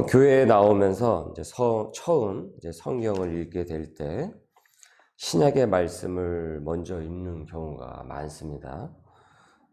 교회에 나오면서 이제 처음 이제 성경을 읽게 될 때 신약의 말씀을 먼저 읽는 경우가 많습니다.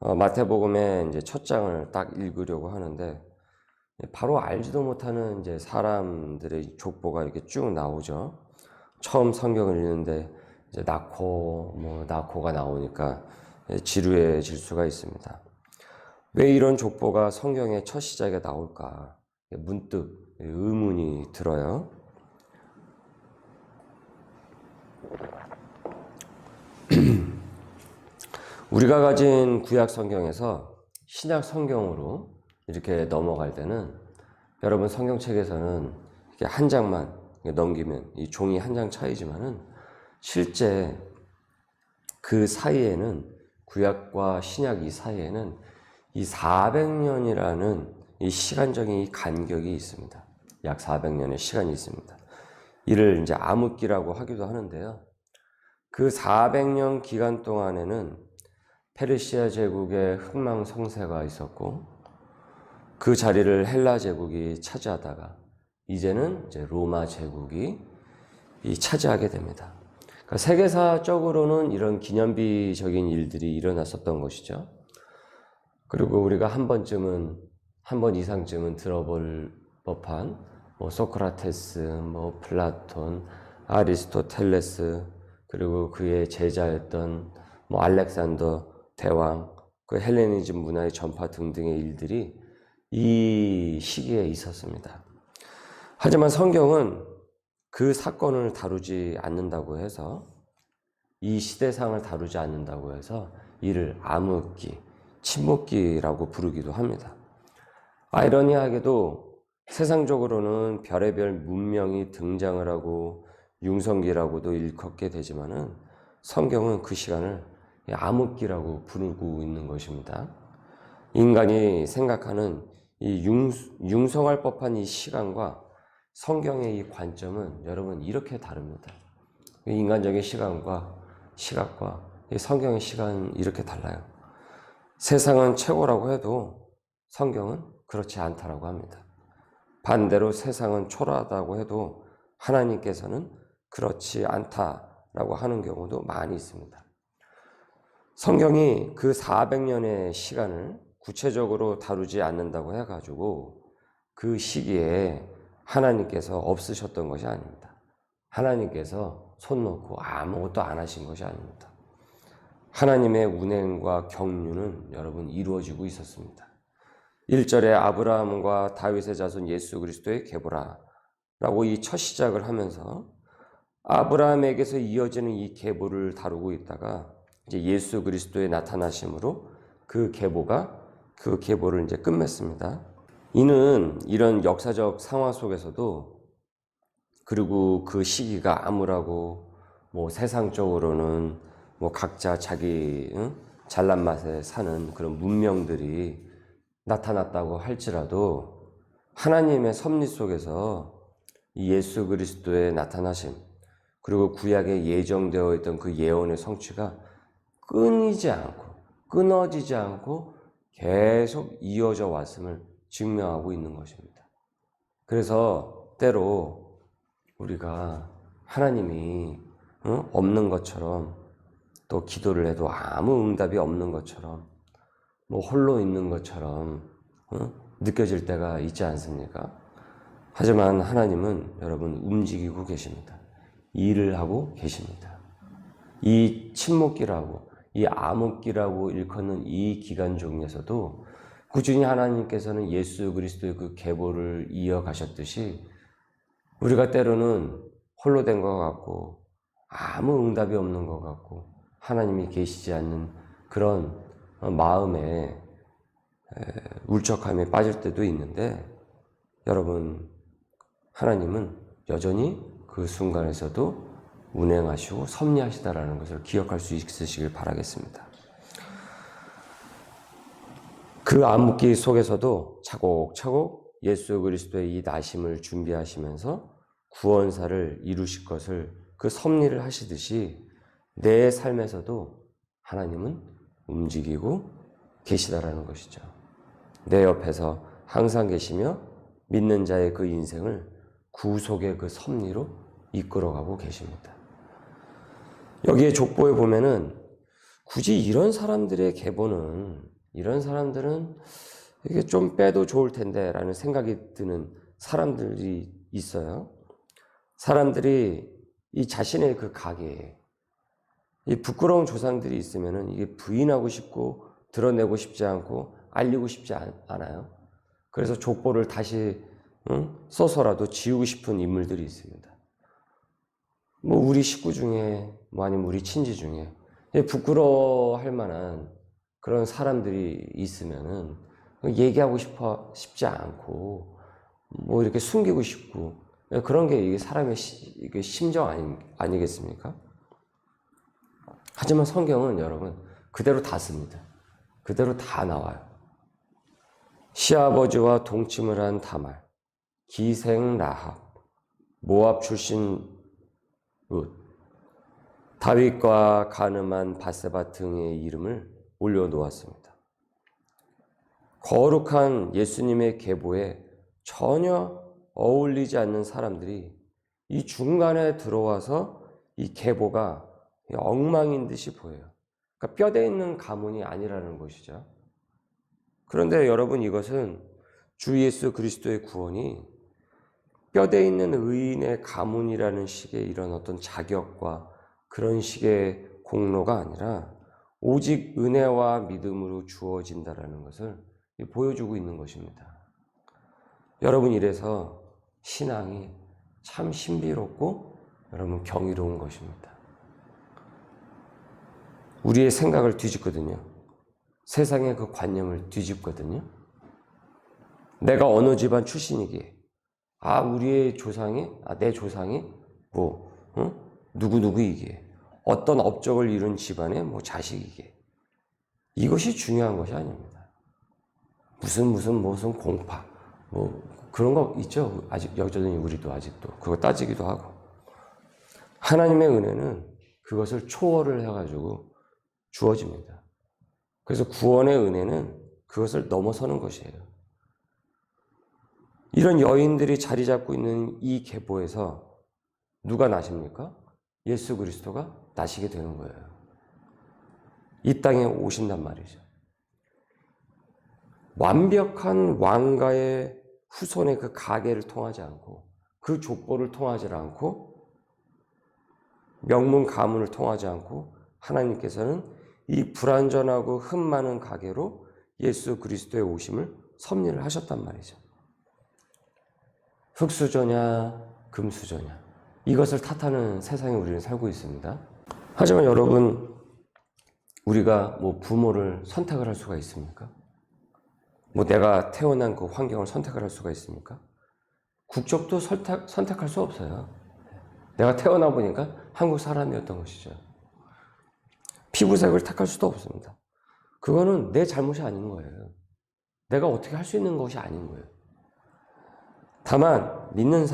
마태복음의 이제 첫 장을 딱 읽으려고 하는데 바로 알지도 못하는 이제 사람들의 족보가 이렇게 쭉 나오죠. 처음 성경을 읽는데 이제 낙호가 나오니까 지루해질 수가 있습니다. 왜 이런 족보가 성경의 첫 시작에 나올까? 문득 의문이 들어요. 우리가 가진 구약 성경에서 신약 성경으로 이렇게 넘어갈 때는 여러분 성경책에서는 이렇게 한 장만 넘기면 이 종이 한 장 차이지만은 실제 그 사이에는 구약과 신약 이 사이에는 이 400년이라는 이 시간적인 이 간격이 있습니다. 약 400년의 시간이 있습니다. 이를 이제 암흑기라고 하기도 하는데요. 그 400년 기간 동안에는 페르시아 제국의 흥망성쇠가 있었고 그 자리를 헬라 제국이 차지하다가 이제는 이제 로마 제국이 차지하게 됩니다. 그러니까 세계사적으로는 이런 기념비적인 일들이 일어났었던 것이죠. 그리고 우리가 한 번 이상쯤은 들어볼 법한 소크라테스, 플라톤, 아리스토텔레스, 그리고 그의 제자였던 알렉산더 대왕, 그 헬레니즘 문화의 전파 등등의 일들이 이 시기에 있었습니다. 하지만 성경은 그 사건을 다루지 않는다고 해서, 이 시대상을 다루지 않는다고 해서 이를 암흑기, 침묵기라고 부르기도 합니다. 아이러니하게도 세상적으로는 별의별 문명이 등장을 하고 융성기라고도 일컫게 되지만은 성경은 그 시간을 암흑기라고 부르고 있는 것입니다. 인간이 생각하는 이 융성할 법한 이 시간과 성경의 이 관점은 여러분 이렇게 다릅니다. 인간적인 시간과 시각과 성경의 시간은 이렇게 달라요. 세상은 최고라고 해도 성경은 그렇지 않다라고 합니다. 반대로 세상은 초라하다고 해도 하나님께서는 그렇지 않다라고 하는 경우도 많이 있습니다. 성경이 그 400년의 시간을 구체적으로 다루지 않는다고 해가지고 그 시기에 하나님께서 없으셨던 것이 아닙니다. 하나님께서 손 놓고 아무것도 안 하신 것이 아닙니다. 하나님의 운행과 경륜은 여러분 이루어지고 있었습니다. 1절에 아브라함과 다윗의 자손 예수 그리스도의 계보라 라고 이 첫 시작을 하면서 아브라함에게서 이어지는 이 계보를 다루고 있다가 이제 예수 그리스도의 나타나심으로 그 계보를 이제 끝맺습니다. 이는 이런 역사적 상황 속에서도, 그리고 그 시기가 암울하고 세상적으로는 각자 자기 잘난 맛에 사는 그런 문명들이 나타났다고 할지라도 하나님의 섭리 속에서 이 예수 그리스도의 나타나심, 그리고 구약에 예정되어 있던 그 예언의 성취가 끊어지지 않고 계속 이어져 왔음을 증명하고 있는 것입니다. 그래서 때로 우리가 하나님이 없는 것처럼, 또 기도를 해도 아무 응답이 없는 것처럼, 홀로 있는 것처럼 느껴질 때가 있지 않습니까? 하지만 하나님은 여러분 움직이고 계십니다. 일을 하고 계십니다. 이 침묵기라고, 이 암흑기라고 일컫는 이 기간 중에서도 꾸준히 하나님께서는 예수 그리스도의 그 계보를 이어가셨듯이 우리가 때로는 홀로 된 것 같고 아무 응답이 없는 것 같고 하나님이 계시지 않는 그런 마음에 울적함에 빠질 때도 있는데, 여러분 하나님은 여전히 그 순간에서도 운행하시고 섭리하시다라는 것을 기억할 수 있으시길 바라겠습니다. 그 암흑기 속에서도 차곡차곡 예수 그리스도의 이 나심을 준비하시면서 구원사를 이루실 것을 그 섭리를 하시듯이 내 삶에서도 하나님은 움직이고 계시다라는 것이죠. 내 옆에서 항상 계시며 믿는 자의 그 인생을 구속의 그 섭리로 이끌어가고 계십니다. 여기에 족보에 보면은 굳이 이런 사람들의 계보는, 이런 사람들은 이게 좀 빼도 좋을 텐데 라는 생각이 드는 사람들이 있어요. 사람들이 이 자신의 그 가게에 이 부끄러운 조상들이 있으면은 이게 부인하고 싶고 드러내고 싶지 않고 알리고 싶지 않아요. 그래서 족보를 다시 써서라도 지우고 싶은 인물들이 있습니다. 뭐 우리 식구 중에 뭐 아니면 우리 친지 중에 부끄러워할 만한 그런 사람들이 있으면은 얘기하고 싶지 않고 뭐 이렇게 숨기고 싶고 그런 게 이게 사람의 이게 심정 아니겠습니까? 하지만 성경은 여러분 그대로 다 씁니다. 그대로 다 나와요. 시아버지와 동침을 한 다말, 기생 라합, 모압 출신 룻, 다윗과 가늠한 바세바 등의 이름을 올려놓았습니다. 거룩한 예수님의 계보에 전혀 어울리지 않는 사람들이 이 중간에 들어와서 이 계보가 엉망인 듯이 보여요. 그러니까 뼈대 있는 가문이 아니라는 것이죠. 그런데 여러분 이것은 주 예수 그리스도의 구원이 뼈대 있는 의인의 가문이라는 식의 이런 어떤 자격과 그런 식의 공로가 아니라 오직 은혜와 믿음으로 주어진다라는 것을 보여주고 있는 것입니다. 여러분 이래서 신앙이 참 신비롭고 여러분 경이로운 것입니다. 우리의 생각을 뒤집거든요. 세상의 그 관념을 뒤집거든요. 내가 어느 집안 출신이기에 우리의 조상이 내 조상이 누구누구이기에 어떤 업적을 이룬 집안의 자식이기에 이것이 중요한 것이 아닙니다. 무슨 공파 그런 거 있죠. 아직 여전히 우리도 아직도 그거 따지기도 하고 하나님의 은혜는 그것을 초월을 해가지고 주어집니다. 그래서 구원의 은혜는 그것을 넘어서는 것이에요. 이런 여인들이 자리 잡고 있는 이 계보에서 누가 나십니까? 예수 그리스도가 나시게 되는 거예요. 이 땅에 오신단 말이죠. 완벽한 왕가의 후손의 그 가계를 통하지 않고 그 족보를 통하지 않고 명문 가문을 통하지 않고 하나님께서는 이 불완전하고 흠 많은 가계로 예수 그리스도의 오심을 섭리를 하셨단 말이죠. 흙수저냐 금수저냐 이것을 탓하는 세상에 우리는 살고 있습니다. 하지만 여러분 우리가 부모를 선택을 할 수가 있습니까? 내가 태어난 그 환경을 선택을 할 수가 있습니까? 국적도 선택할 수 없어요. 내가 태어나 보니까 한국 사람이었던 것이죠. 피부색을 택할 수도 없습니다. 그거는 내 잘못이 아닌 거예요. 내가 어떻게 할 수 있는 것이 아닌 거예요. 다만 믿는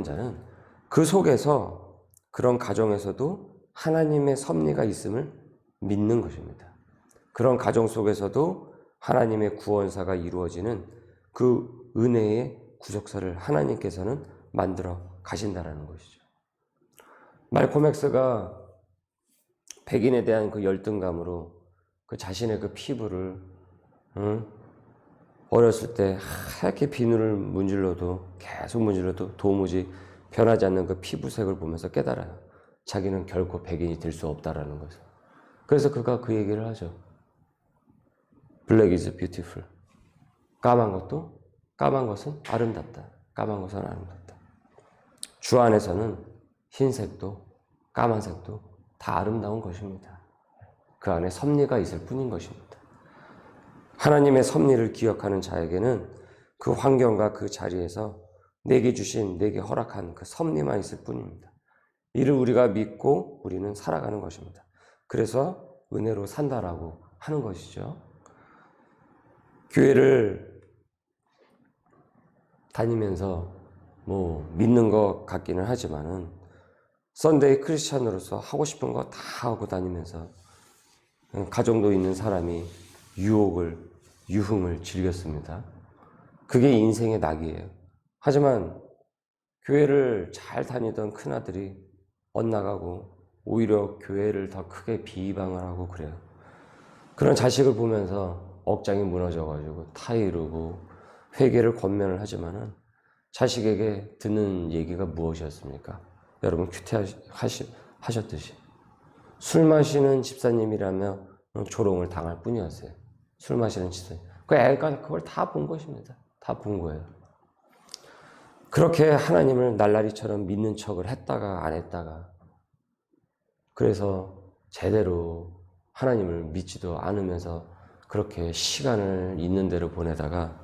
자는 그 속에서 그런 가정에서도 하나님의 섭리가 있음을 믿는 것입니다. 그런 가정 속에서도 하나님의 구원사가 이루어지는 그 은혜의 구속사를 하나님께서는 만들어 가신다라는 것이죠. 말콤 X가 백인에 대한 그 열등감으로 그 자신의 그 피부를 어렸을 때 하얗게 비누를 계속 문질러도 도무지 변하지 않는 그 피부색을 보면서 깨달아요. 자기는 결코 백인이 될 수 없다라는 것을. 그래서 그가 그 얘기를 하죠. Black is beautiful. 까만 것은 아름답다. 까만 것은 아름답다. 주 안에서는 흰색도 까만색도 다 아름다운 것입니다. 그 안에 섭리가 있을 뿐인 것입니다. 하나님의 섭리를 기억하는 자에게는 그 환경과 그 자리에서 내게 허락한 그 섭리만 있을 뿐입니다. 이를 우리가 믿고 우리는 살아가는 것입니다. 그래서 은혜로 산다라고 하는 것이죠. 교회를 다니면서 믿는 것 같기는 하지만은 썬데이 크리스찬으로서 하고 싶은 거 다 하고 다니면서 가정도 있는 사람이 유흥을 즐겼습니다. 그게 인생의 낙이에요. 하지만 교회를 잘 다니던 큰아들이 엇나가고 오히려 교회를 더 크게 비방을 하고 그래요. 그런 자식을 보면서 억장이 무너져가지고 타이르고 회개를 권면을 하지만은 자식에게 듣는 얘기가 무엇이었습니까? 여러분 큐티하셨듯이 술 마시는 집사님이라며 조롱을 당할 뿐이었어요. 술 마시는 집사님. 그 애가 그걸 다 본 것입니다. 다 본 거예요. 그렇게 하나님을 날라리처럼 믿는 척을 했다가 안 했다가 그래서 제대로 하나님을 믿지도 않으면서 그렇게 시간을 있는 대로 보내다가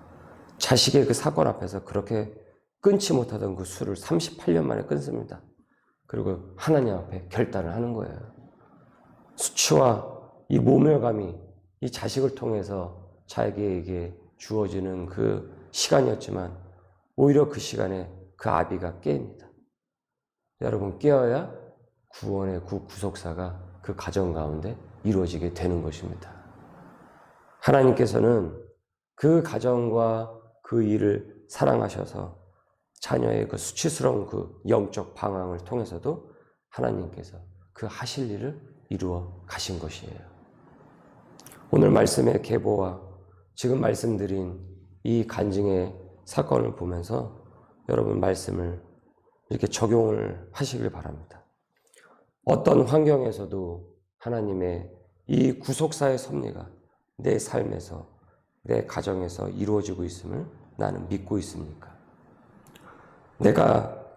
자식의 그 사건 앞에서 그렇게 끊지 못하던 그 술을 38년 만에 끊습니다. 그리고 하나님 앞에 결단을 하는 거예요. 수치와 이 모멸감이 이 자식을 통해서 자기에게 주어지는 그 시간이었지만 오히려 그 시간에 그 아비가 깨입니다. 여러분, 깨어야 구원의 구속사가 그 가정 가운데 이루어지게 되는 것입니다. 하나님께서는 그 가정과 그 일을 사랑하셔서 자녀의 그 수치스러운 그 영적 방황을 통해서도 하나님께서 그 하실 일을 이루어 가신 것이에요. 오늘 말씀의 계보와 지금 말씀드린 이 간증의 사건을 보면서 여러분 말씀을 이렇게 적용을 하시길 바랍니다. 어떤 환경에서도 하나님의 이 구속사의 섭리가 내 삶에서 내 가정에서 이루어지고 있음을 나는 믿고 있습니까? 내가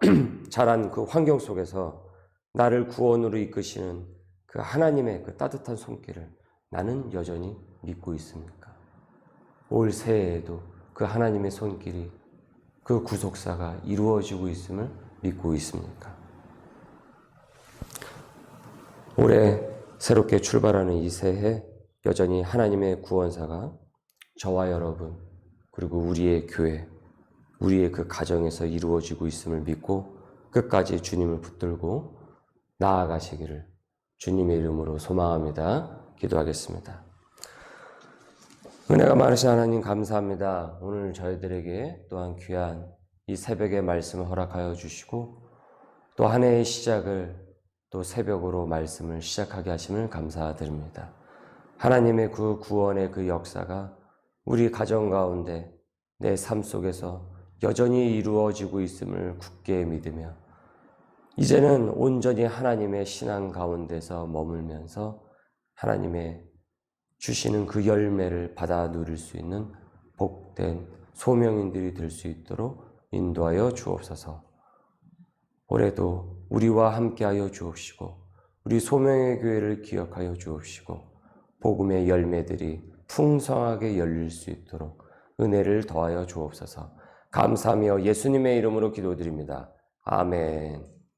자란 그 환경 속에서 나를 구원으로 이끄시는 그 하나님의 그 따뜻한 손길을 나는 여전히 믿고 있습니까? 올 새해에도 그 하나님의 손길이 그 구속사가 이루어지고 있음을 믿고 있습니까? 올해 새롭게 출발하는 이 새해 여전히 하나님의 구원사가 저와 여러분 그리고 우리의 교회, 우리의 그 가정에서 이루어지고 있음을 믿고 끝까지 주님을 붙들고 나아가시기를 주님의 이름으로 소망합니다. 기도하겠습니다. 은혜가 많으신 하나님 감사합니다. 오늘 저희들에게 또한 귀한 이 새벽의 말씀을 허락하여 주시고 또 한 해의 시작을 또 새벽으로 말씀을 시작하게 하심을 감사드립니다. 하나님의 그 구원의 그 역사가 우리 가정 가운데 내 삶 속에서 여전히 이루어지고 있음을 굳게 믿으며 이제는 온전히 하나님의 신앙 가운데서 머물면서 하나님의 주시는 그 열매를 받아 누릴 수 있는 복된 소명인들이 될 수 있도록 인도하여 주옵소서. 올해도 우리와 함께하여 주옵시고 우리 소명의 교회를 기억하여 주옵시고 복음의 열매들이 풍성하게 열릴 수 있도록 은혜를 더하여 주옵소서. 감사하며 예수님의 이름으로 기도드립니다. 아멘.